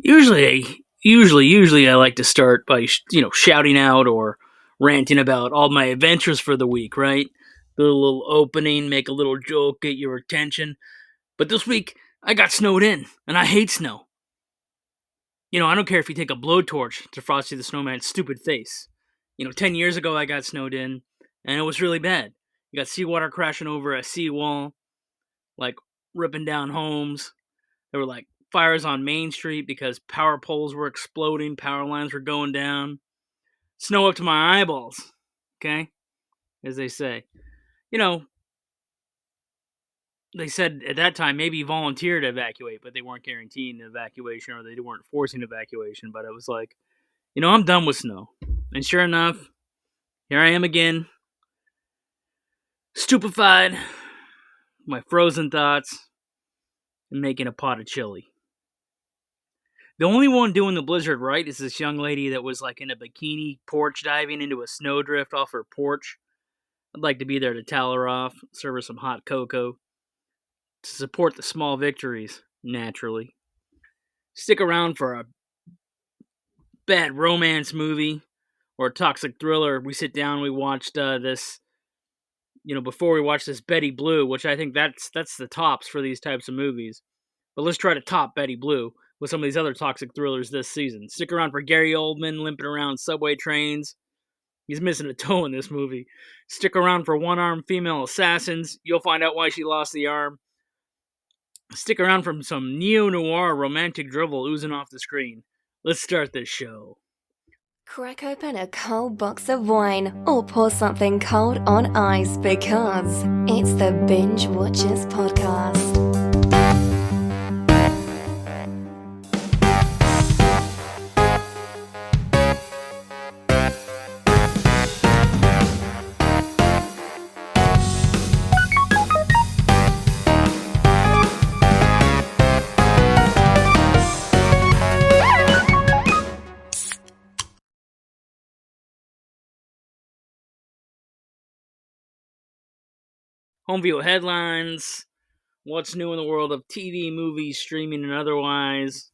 Usually, I like to start by shouting out or ranting about all my adventures for the week. Right, do a little opening, make a little joke, get your attention. But this week, I got snowed in, and I hate snow. I don't care if you take a blowtorch to Frosty the Snowman's stupid face. 10 years ago, I got snowed in, and it was really bad. You got seawater crashing over a seawall, like ripping down homes. There were like fires on Main Street because power poles were exploding, power lines were going down. Snow up to my eyeballs, okay? As they say. You know, they said at that time maybe volunteer to evacuate, but they weren't guaranteeing evacuation or they weren't forcing evacuation. But it was like, I'm done with snow. And sure enough, here I am again, stupefied, my frozen thoughts, and making a pot of chili. The only one doing the blizzard right is this young lady that was like in a bikini porch diving into a snowdrift off her porch. I'd like to be there to towel her off, serve her some hot cocoa, to support the small victories, naturally. Stick around for a bad romance movie or a toxic thriller. We sit down, we watched this, before we watched this Betty Blue, which I think that's the tops for these types of movies. But let's try to top Betty Blue with some of these other toxic thrillers this season. Stick around for Gary Oldman limping around subway trains. He's missing a toe in this movie. Stick around for one-armed female assassins. You'll find out why she lost the arm. Stick around for some neo-noir romantic drivel oozing off the screen. Let's start this show. Crack open a cold box of wine or pour something cold on ice because it's the Binge-Watchers podcast. Home view headlines. What's new in the world of TV, movies, streaming, and otherwise.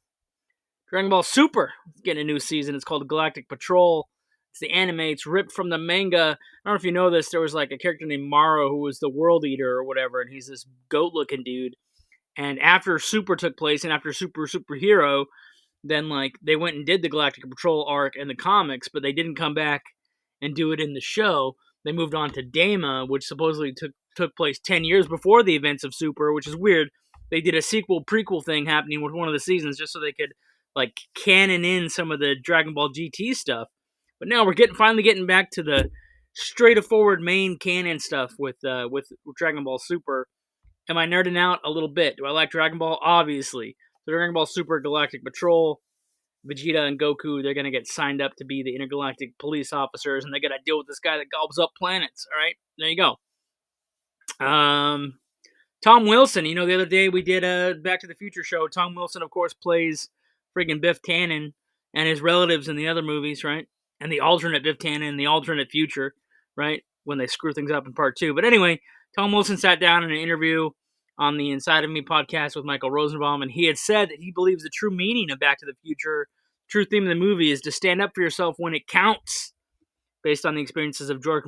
Dragon Ball Super is getting a new season. It's called Galactic Patrol. It's the anime. It's ripped from the manga. I don't know if you know this. There was like a character named Maro who was the World Eater or whatever, and he's this goat-looking dude. And after Super took place and after Superhero, then like they went and did the Galactic Patrol arc in the comics, but they didn't come back and do it in the show. They moved on to Dama, which supposedly took place 10 years before the events of Super, which is weird. They did a sequel prequel thing happening with one of the seasons just so they could like canon in some of the Dragon Ball GT stuff. But now we're finally getting back to the straightforward main canon stuff with Dragon Ball Super. Am I nerding out a little bit? Do I like Dragon Ball? Obviously. So Dragon Ball Super Galactic Patrol, Vegeta and Goku, they're going to get signed up to be the intergalactic police officers, and they got to deal with this guy that gobbles up planets. All right, there you go. Tom Wilson, the other day we did a Back to the Future show. Tom Wilson, of course, plays friggin' Biff Tannen and his relatives in the other movies, right? And the alternate Biff Tannen and the alternate future, right? When they screw things up in part two. But anyway, Tom Wilson sat down in an interview on the Inside of Me podcast with Michael Rosenbaum, and he had said that he believes the true meaning of Back to the Future, true theme of the movie, is to stand up for yourself when it counts, based on the experiences of George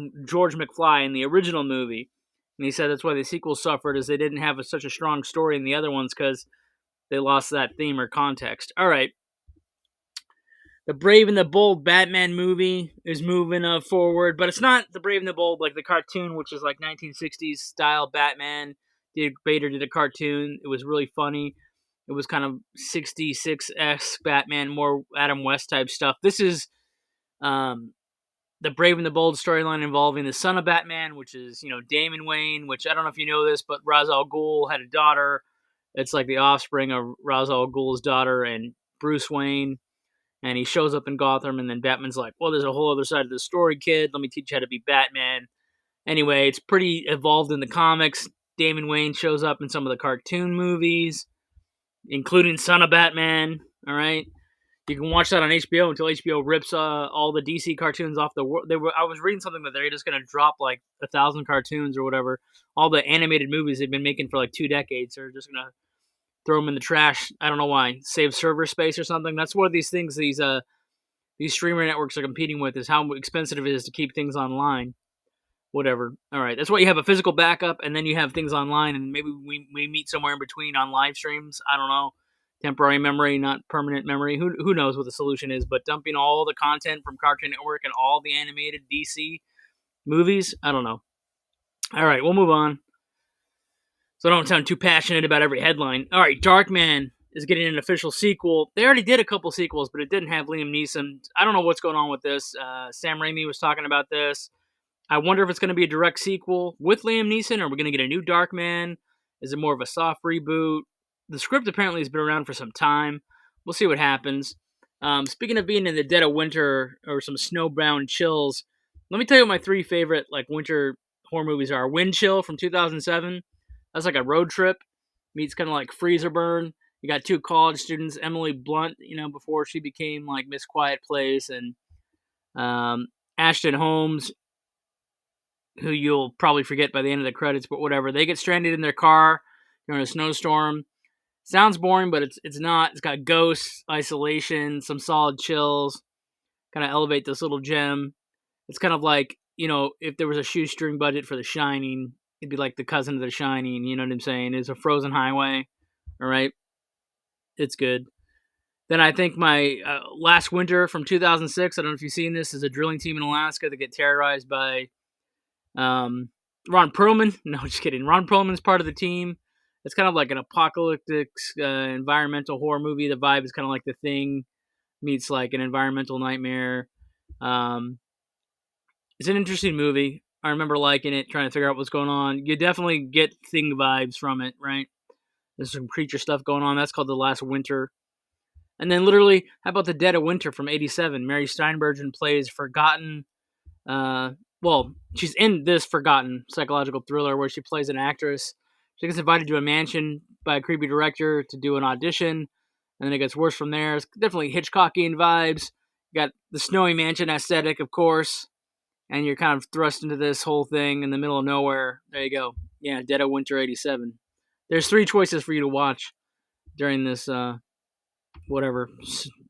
McFly in the original movie. And he said that's why the sequels suffered, is they didn't have such a strong story in the other ones because they lost that theme or context. All right. The Brave and the Bold Batman movie is moving forward, but it's not the Brave and the Bold like the cartoon, which is like 1960s style Batman. Bader did a cartoon. It was really funny. It was kind of 66-esque Batman, more Adam West type stuff. This is the Brave and the Bold storyline involving the son of Batman, which is, Damon Wayne, which I don't know if you know this, but Ra's al Ghul had a daughter. It's like the offspring of Ra's al Ghul's daughter and Bruce Wayne. And he shows up in Gotham, and then Batman's like, well, there's a whole other side of the story, kid. Let me teach you how to be Batman. Anyway, it's pretty evolved in the comics. Damon Wayne shows up in some of the cartoon movies, including Son of Batman, all right? You can watch that on HBO until HBO rips all the DC cartoons off the world. I was reading something that they're just going to drop like 1,000 cartoons or whatever. All the animated movies they've been making for like 2 decades are just going to throw them in the trash. I don't know why. Save server space or something. That's one of these things these streamer networks are competing with, is how expensive it is to keep things online. Whatever. All right. That's why you have a physical backup, and then you have things online, and maybe we meet somewhere in between on live streams. I don't know. Temporary memory, not permanent memory. Who knows what the solution is? But dumping all the content from Cartoon Network and all the animated DC movies, I don't know. All right, we'll move on. So I don't sound too passionate about every headline. All right, Darkman is getting an official sequel. They already did a couple sequels, but it didn't have Liam Neeson. I don't know what's going on with this. Sam Raimi was talking about this. I wonder if it's going to be a direct sequel with Liam Neeson, or we're going to get a new Darkman. Is it more of a soft reboot? The script apparently has been around for some time. We'll see what happens. Speaking of being in the dead of winter or some snowbound chills, let me tell you what my three favorite like winter horror movies are. Wind Chill from 2007. That's like a road trip meets kind of like Freezer Burn. You got two college students, Emily Blunt, before she became like Miss Quiet Place, and Ashton Holmes, who you'll probably forget by the end of the credits, but whatever. They get stranded in their car during a snowstorm. Sounds boring, but it's not. It's got ghosts, isolation, some solid chills, kind of elevate this little gem. It's kind of like, if there was a shoestring budget for The Shining, it'd be like the cousin of The Shining, you know what I'm saying? It's a frozen highway, all right? It's good. Then I think my Last Winter from 2006, I don't know if you've seen this, is a drilling team in Alaska that get terrorized by Ron Perlman. No, just kidding. Ron Perlman's part of the team. It's kind of like an apocalyptic environmental horror movie. The vibe is kind of like The Thing meets like an environmental nightmare. It's an interesting movie. I remember liking it, trying to figure out what's going on. You definitely get Thing vibes from it, right? There's some creature stuff going on. That's called The Last Winter. And then literally, how about The Dead of Winter from 87? Mary Steenburgen plays forgotten. She's in this forgotten psychological thriller where she plays an actress. She gets invited to a mansion by a creepy director to do an audition, and then it gets worse from there. It's definitely Hitchcockian vibes. You got the snowy mansion aesthetic, of course, and you're kind of thrust into this whole thing in the middle of nowhere. There you go. Yeah, Dead of Winter 87. There's three choices for you to watch during this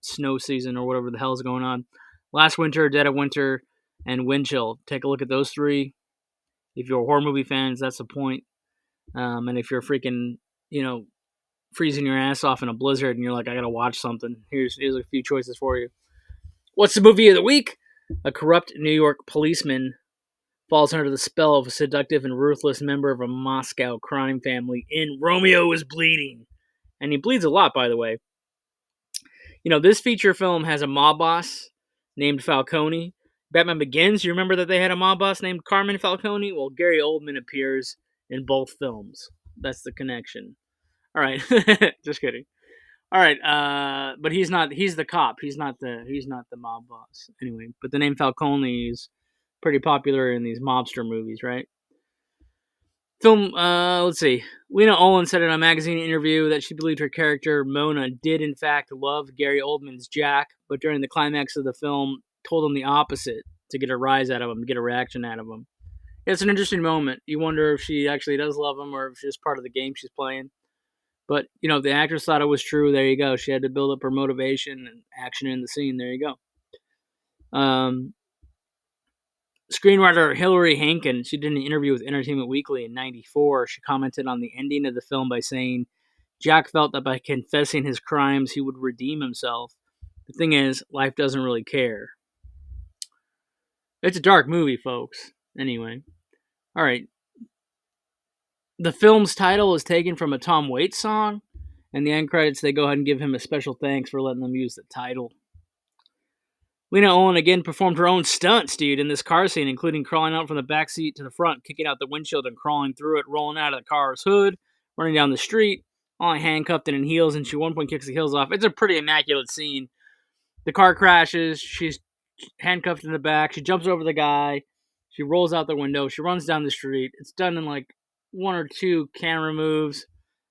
snow season or whatever the hell is going on. Last Winter, Dead of Winter, and Wind Chill. Take a look at those three. If you're horror movie fans, that's the point. And if you're freaking, freezing your ass off in a blizzard and you're like, I gotta watch something, here's a few choices for you. What's the movie of the week? A corrupt New York policeman falls under the spell of a seductive and ruthless member of a Moscow crime family in Romeo Is Bleeding. And he bleeds a lot, by the way. This feature film has a mob boss named Falcone. Batman Begins, you remember that they had a mob boss named Carmen Falcone? Well, Gary Oldman appears in both films. That's the connection. All right, just kidding. All right, but he's the cop. He's not the mob boss. Anyway, but the name Falcone is pretty popular in these mobster movies, right? Film, let's see. Lena Olin said in a magazine interview that she believed her character, Mona, did in fact love Gary Oldman's Jack, but during the climax of the film, told him the opposite to get a rise out of him, to get a reaction out of him. It's an interesting moment. You wonder if she actually does love him or if it's just part of the game she's playing. But, the actress thought it was true. There you go. She had to build up her motivation and action in the scene. There you go. Screenwriter Hilary Hankin, she did an interview with Entertainment Weekly in 94. She commented on the ending of the film by saying, Jack felt that by confessing his crimes, he would redeem himself. The thing is, life doesn't really care. It's a dark movie, folks. Anyway. All right. The film's title is taken from a Tom Waits song. And the end credits, they go ahead and give him a special thanks for letting them use the title. Lena Olin again performed her own stunts, dude, in this car scene, including crawling out from the back seat to the front, kicking out the windshield and crawling through it, rolling out of the car's hood, running down the street, all handcuffed and in heels, and she at one point kicks the heels off. It's a pretty immaculate scene. The car crashes, she's handcuffed in the back, she jumps over the guy, she rolls out the window, she runs down the street. It's done in like one or two camera moves.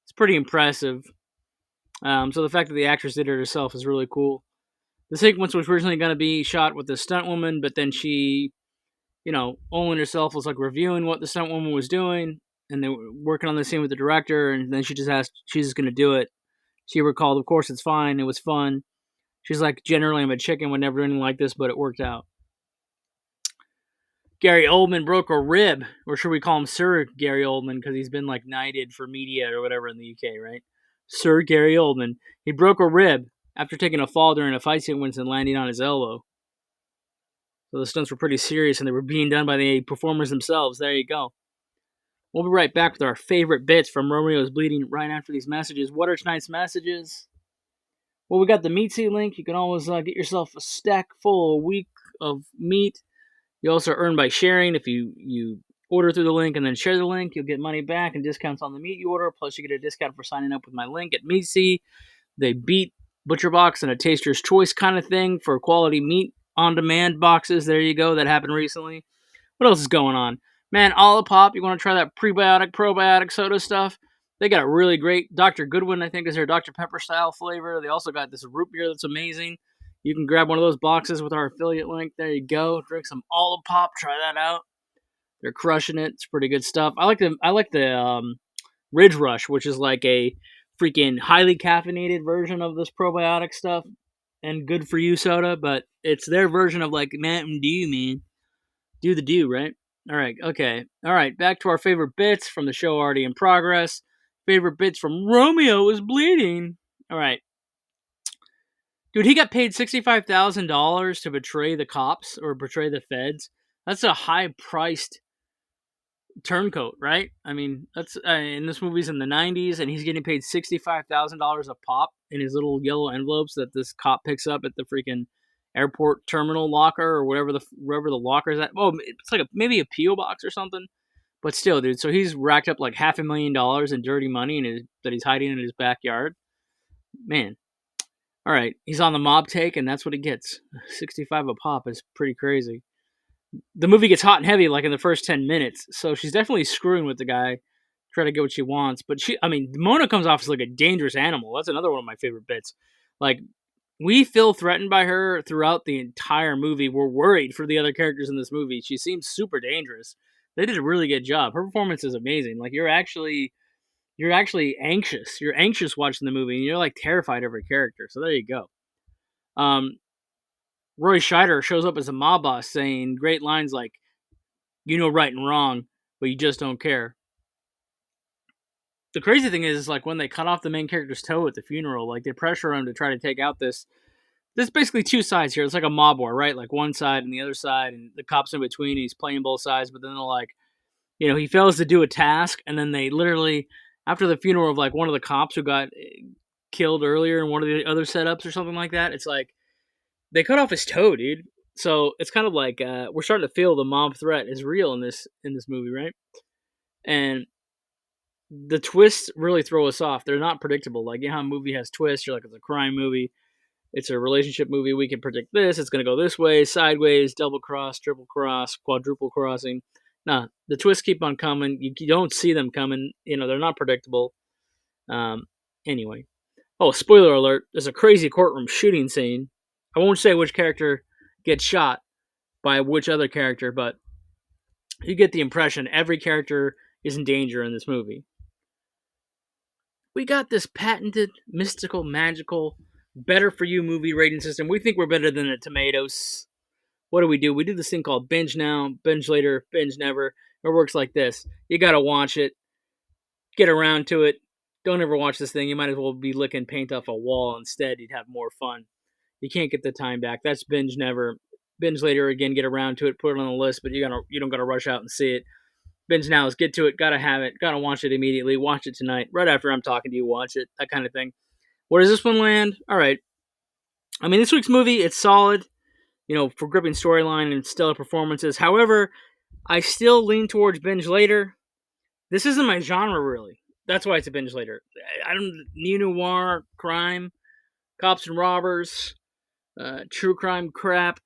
It's pretty impressive. So the fact that the actress did it herself is really cool. The sequence was originally going to be shot with the stunt woman, but then she, Olin herself was like reviewing what the stunt woman was doing, and they were working on the scene with the director, and then she just asked, she's just gonna do it. She recalled, of course, it's fine. It was fun. She's like, generally, I'm a chicken, would never do anything like this, but it worked out. Gary Oldman broke a rib, or should we call him Sir Gary Oldman, because he's been like knighted for media or whatever in the UK, right? Sir Gary Oldman. He broke a rib after taking a fall during a fight sequence and landing on his elbow. So the stunts were pretty serious, and they were being done by the performers themselves. There you go. We'll be right back with our favorite bits from Romeo Is Bleeding right after these messages. What are tonight's messages? Well, we got the meat seed link. You can always get yourself a stack full a week of meat. You also earn by sharing. If you order through the link and then share the link, you'll get money back and discounts on the meat you order. Plus, you get a discount for signing up with my link at MeatSea. They beat ButcherBox and a Taster's Choice kind of thing for quality meat on demand boxes. There you go. That happened recently. What else is going on? Man, Olipop, you want to try that prebiotic, probiotic soda stuff? They got a really great Dr. Goodwin, I think, is their Dr. Pepper style flavor. They also got this root beer that's amazing. You can grab one of those boxes with our affiliate link. There you go. Drink some Olipop. Try that out. They're crushing it. It's pretty good stuff. I like the Ridge Rush, which is like a freaking highly caffeinated version of this probiotic stuff and good for you soda, but it's their version of like Mountain Dew, man. Do the do, right? All right, okay. All right, back to our favorite bits from the show already in progress. Favorite bits from Romeo Is Bleeding. All right. Dude, he got paid $65,000 to betray the cops or betray the feds. That's a high priced turncoat, right? I mean, that's and this movie's in the 90s, and he's getting paid $65,000 a pop in his little yellow envelopes that this cop picks up at the freaking airport terminal locker or wherever the locker's at. Oh, it's like maybe a PO box or something. But still, dude. So he's racked up like $500,000 in dirty money that he's hiding in his backyard. Man, all right, he's on the mob take, and that's what he gets. 65 a pop is pretty crazy. The movie gets hot and heavy like in the first 10 minutes, so she's definitely screwing with the guy, trying to get what she wants. But Mona comes off as like a dangerous animal. That's another one of my favorite bits. Like, we feel threatened by her throughout the entire movie. We're worried for the other characters in this movie. She seems super dangerous. They did a really good job. Her performance is amazing. Like, you're actually anxious. You're anxious watching the movie, and you're like terrified of her character. So there you go. Roy Scheider shows up as a mob boss saying great lines like, "You know right and wrong, but you just don't care." The crazy thing is like when they cut off the main character's toe at the funeral, like they pressure him to try to take out this. There's basically two sides here. It's like a mob war, right? Like one side and the other side, and the cops in between. He's playing both sides, but then they're like, he fails to do a task, and then they literally, after the funeral of like one of the cops who got killed earlier in one of the other setups or something like that, it's like they cut off his toe, dude. So it's kind of like we're starting to feel the mob threat is real in this movie, right? And the twists really throw us off. They're not predictable. Like, how a movie has twists. You're like, it's a crime movie. It's a relationship movie. We can predict this. It's going to go this way, sideways, double cross, triple cross, quadruple crossing. Nah, the twists keep on coming. You don't see them coming. They're not predictable. Anyway. Oh, spoiler alert. There's a crazy courtroom shooting scene. I won't say which character gets shot by which other character, but you get the impression every character is in danger in this movie. We got this patented, mystical, magical, better for you movie rating system. We think we're better than the tomatoes. What do? We do this thing called binge now, binge later, binge never. It works like this. You gotta watch it, get around to it. Don't ever watch this thing. You might as well be licking paint off a wall instead. You'd have more fun. You can't get the time back. That's binge never. Binge later again, get around to it, put it on the list, but you don't gotta rush out and see it. Binge now is get to it, gotta have it, gotta watch it immediately, watch it tonight, right after I'm talking to you, watch it, that kind of thing. Where does this one land? All right. I mean, this week's movie, it's solid, for gripping storyline and stellar performances. However, I still lean towards binge later. This isn't my genre, really. That's why it's a binge later. I don't neo-noir, crime, cops and robbers, true crime crap.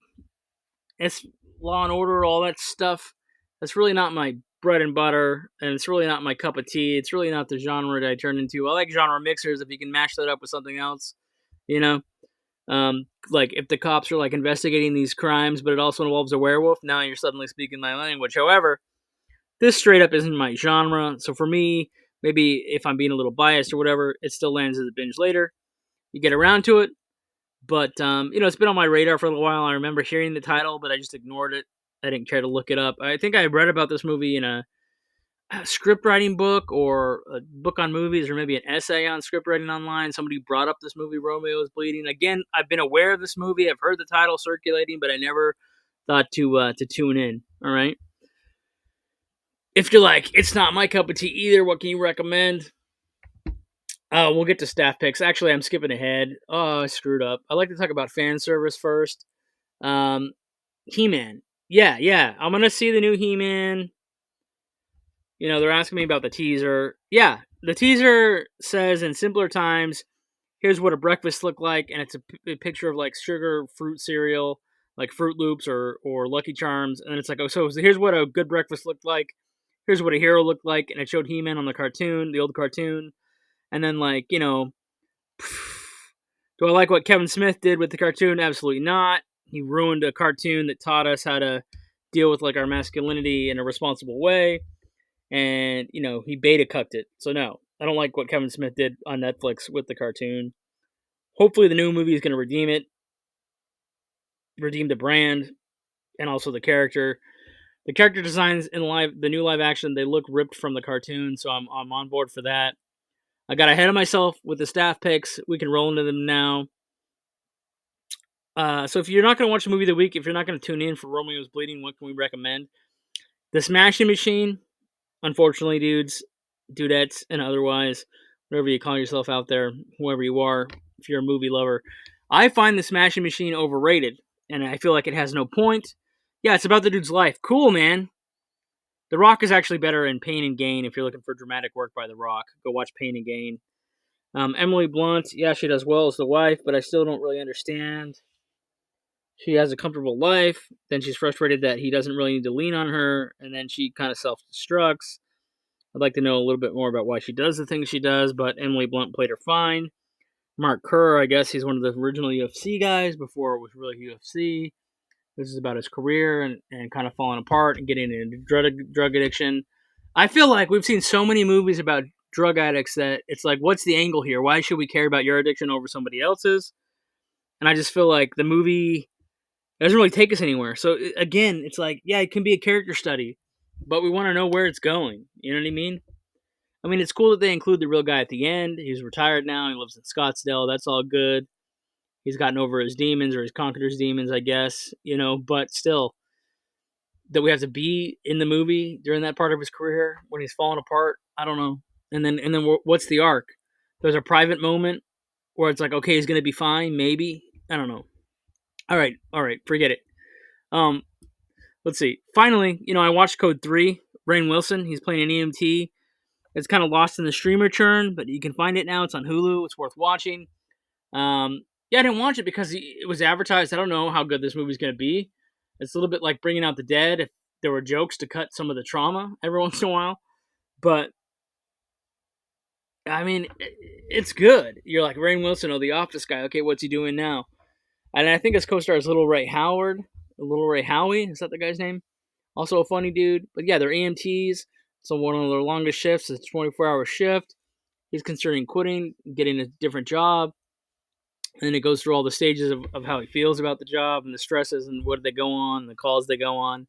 It's Law and Order, all that stuff. That's really not my bread and butter, and it's really not my cup of tea. It's really not the genre that I turn into. I like genre mixers if you can mash that up with something else, you know. Like if the cops are like investigating these crimes, but it also involves a werewolf. Now you're suddenly speaking my language. However, This straight up isn't my genre. So for me, maybe if I'm being a little biased or whatever, it still lands as a binge later. You get around to it, but it's been on my radar for a little while. I remember hearing the title, but I just ignored it. I didn't care to look it up. I think I read about this movie in a script writing book or a book on movies or maybe an essay on script writing online. Somebody brought up this movie, Romeo Is Bleeding. Again, I've been aware of this movie. I've heard the title circulating, but I never thought to tune in. All right. If you're like, it's not my cup of tea either, what can you recommend? We'll get to staff picks. Actually, I'm skipping ahead. Oh, I screwed up. I like to talk about fan service first. Um, He-Man. Yeah. I'm gonna see the new He-Man. They're asking me about the teaser. Yeah, the teaser says in simpler times, here's what a breakfast looked like, and it's a picture of like sugar fruit cereal, like Fruit Loops or Lucky Charms, and then it's like, oh, so here's what a good breakfast looked like. Here's what a hero looked like, and it showed He-Man on the cartoon, the old cartoon, and then like, do I like what Kevin Smith did with the cartoon? Absolutely not. He ruined a cartoon that taught us how to deal with like our masculinity in a responsible way, and he beta cucked it. So no, I don't like what Kevin Smith did on Netflix with the cartoon. Hopefully, the new movie is going to redeem it, redeem the brand, and also the character. The character designs in the new live action, they look ripped from the cartoon, so I'm on board for that. I got ahead of myself with the staff picks. We can roll into them now. So if you're not going to watch the movie of the week, if you're not going to tune in for Romeo's Bleeding, what can we recommend? The Smashing Machine. Unfortunately, dudettes, and otherwise, whatever you call yourself out there, whoever you are, if you're a movie lover, I find the Smashing Machine overrated, and I feel like it has no point. Yeah, it's about the dude's life. Cool, man. The Rock is actually better in Pain and Gain. If you're looking for dramatic work by The Rock, go watch Pain and Gain. Emily Blunt, yeah, she does well as the wife, but I still don't really understand. She has a comfortable life, then she's frustrated that he doesn't really need to lean on her, and then she kind of self-destructs. I'd like to know a little bit more about why she does the things she does, but Emily Blunt played her fine. Mark Kerr, I guess he's one of the original UFC guys before it was really UFC. This is about his career and kind of falling apart and getting into drug addiction. I feel like we've seen so many movies about drug addicts that it's like, what's the angle here? Why should we care about your addiction over somebody else's? And I just feel like the movie doesn't really take us anywhere. So again, it's like, yeah, it can be a character study, but we want to know where it's going. You know what I mean? I mean, it's cool that they include the real guy at the end. He's retired now. He lives in Scottsdale. That's all good. He's gotten over his demons or he's conquered his demons, I guess, but still, that we have to be in the movie during that part of his career when he's falling apart. I don't know. And then what's the arc? There's a private moment where it's like, okay, he's gonna be fine, maybe. I don't know. All right, forget it. Um, let's see. Finally, I watched Code 3. Rainn Wilson, he's playing an EMT. It's kind of lost in the streamer churn, but you can find it now. It's on Hulu. It's worth watching. Yeah, I didn't watch it because it was advertised. I don't know how good this movie's going to be. It's a little bit like Bringing Out the Dead if there were jokes to cut some of the trauma every once in a while. But, I mean, it's good. You're like, Rainn Wilson, the Office guy. Okay, what's he doing now? And I think his co-star is Little Ray Howard. Little Ray Howie. Is that the guy's name? Also a funny dude. But yeah, they're EMTs. So one of their longest shifts is a 24-hour shift. He's considering quitting, getting a different job. And then it goes through all the stages of how he feels about the job and the stresses and what they go on, the calls they go on.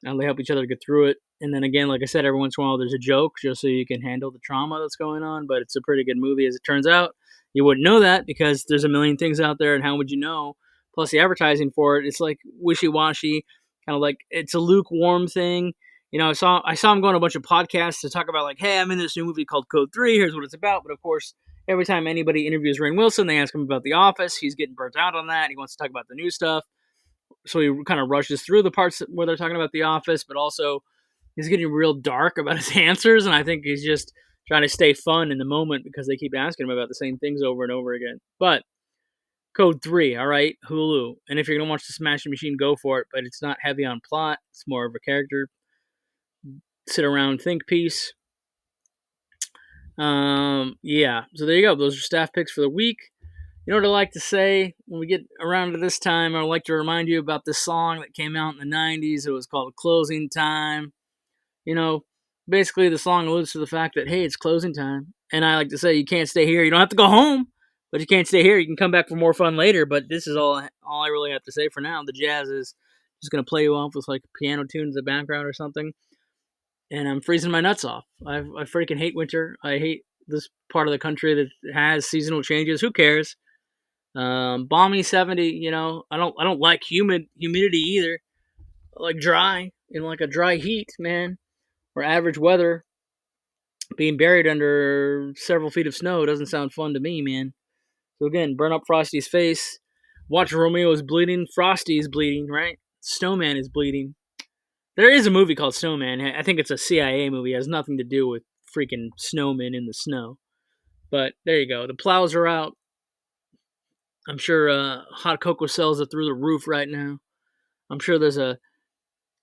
And they help each other get through it. And then again, like I said, every once in a while there's a joke just so you can handle the trauma that's going on. But it's a pretty good movie as it turns out. You wouldn't know that because there's a million things out there, and how would you know? Plus the advertising for it, it's like wishy-washy, kind of like it's a lukewarm thing. I saw him go on a bunch of podcasts to talk about like, hey, I'm in this new movie called Code 3. Here's what it's about. But of course, every time anybody interviews Rainn Wilson, they ask him about The Office. He's getting burnt out on that. He wants to talk about the new stuff. So he kind of rushes through the parts where they're talking about The Office, but also he's getting real dark about his answers. And I think he's just trying to stay fun in the moment because they keep asking him about the same things over and over again. But Code 3, all right, Hulu. And if you're going to watch The Smashing Machine, go for it. But it's not heavy on plot. It's more of a character sit around think piece. Yeah. So there you go. Those are staff picks for the week. You know what I like to say when we get around to this time? I would like to remind you about this song that came out in the 90s. It was called Closing Time. You know, basically the song alludes to the fact that, hey, it's closing time. And I like to say, you can't stay here. You don't have to go home, but you can't stay here. You can come back for more fun later. But this is all I really have to say for now. The jazz is just going to play you off with like piano tunes in the background or something. And I'm freezing my nuts off. I freaking hate winter. I hate this part of the country that has seasonal changes. Who cares? Balmy 70. I don't like humidity either. I like dry, like a dry heat, man, or average weather. Being buried under several feet of snow doesn't sound fun to me, man. So again, burn up Frosty's face. Watch Romeo is bleeding. Frosty is bleeding, right? Snowman is bleeding. There is a movie called Snowman. I think it's a CIA movie. It has nothing to do with freaking snowmen in the snow. But there you go. The plows are out. I'm sure hot cocoa sales are through the roof right now. I'm sure there's a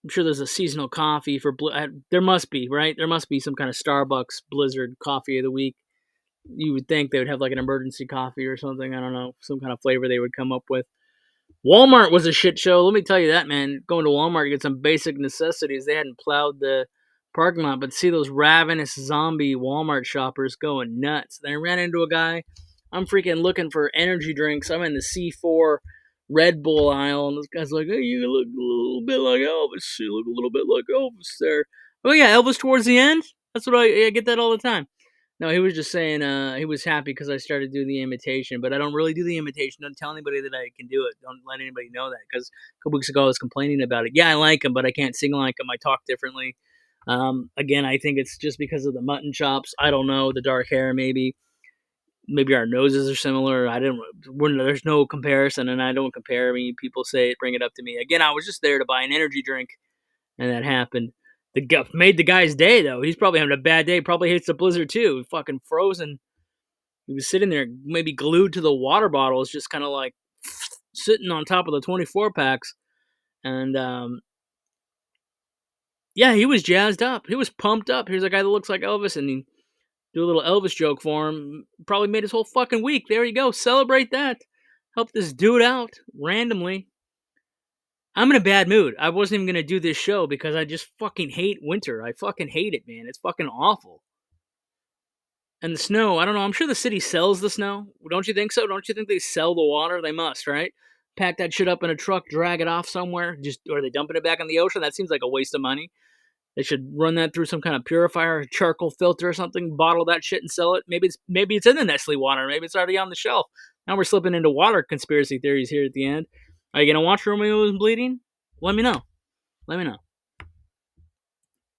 I'm sure there's a seasonal coffee for there must be, right? There must be some kind of Starbucks Blizzard coffee of the week. You would think they would have like an emergency coffee or something. I don't know, some kind of flavor they would come up with. Walmart was a shit show. Let me tell you that, man. Going to Walmart to get some basic necessities. They hadn't plowed the parking lot, but see those ravenous zombie Walmart shoppers going nuts. Then I ran into a guy. I'm freaking looking for energy drinks. I'm in the C4 Red Bull aisle, and this guy's like, "Hey, you look a little bit like Elvis. You look a little bit like Elvis there." Oh yeah, Elvis towards the end. That's what I get that all the time. No, he was just saying he was happy because I started doing the imitation, but I don't really do the imitation. Don't tell anybody that I can do it. Don't let anybody know that because a couple weeks ago I was complaining about it. Yeah, I like him, but I can't sing like him. I talk differently. Again, I think it's just because of the mutton chops. I don't know, the dark hair, maybe. Maybe our noses are similar. There's no comparison, and I don't compare. I mean, people say it, bring it up to me. Again, I was just there to buy an energy drink, and that happened. Made the guy's day though. He's probably having a bad day. Probably hates the blizzard too. Fucking frozen. He was sitting there, maybe glued to the water bottles, just kind of like sitting on top of the 24 packs. And yeah, he was jazzed up. He was pumped up. Here's a guy that looks like Elvis, and he do a little Elvis joke for him. Probably made his whole fucking week. There you go. Celebrate that. Help this dude out randomly. I'm in a bad mood. I wasn't even gonna do this show because I just fucking hate winter. I fucking hate it, man. It's fucking awful. And the snow, I don't know. I'm sure the city sells the snow. Don't you think so? Don't you think they sell the water? They must, right? Pack that shit up in a truck, drag it off somewhere. Just or are they dumping it back in the ocean? That seems like a waste of money. They should run that through some kind of purifier, charcoal filter or something. Bottle that shit and sell it. Maybe it's in the Nestle water. Maybe it's already on the shelf. Now we're slipping into water conspiracy theories here at the end. Are you gonna watch Romeo is Bleeding? Let me know. Let me know.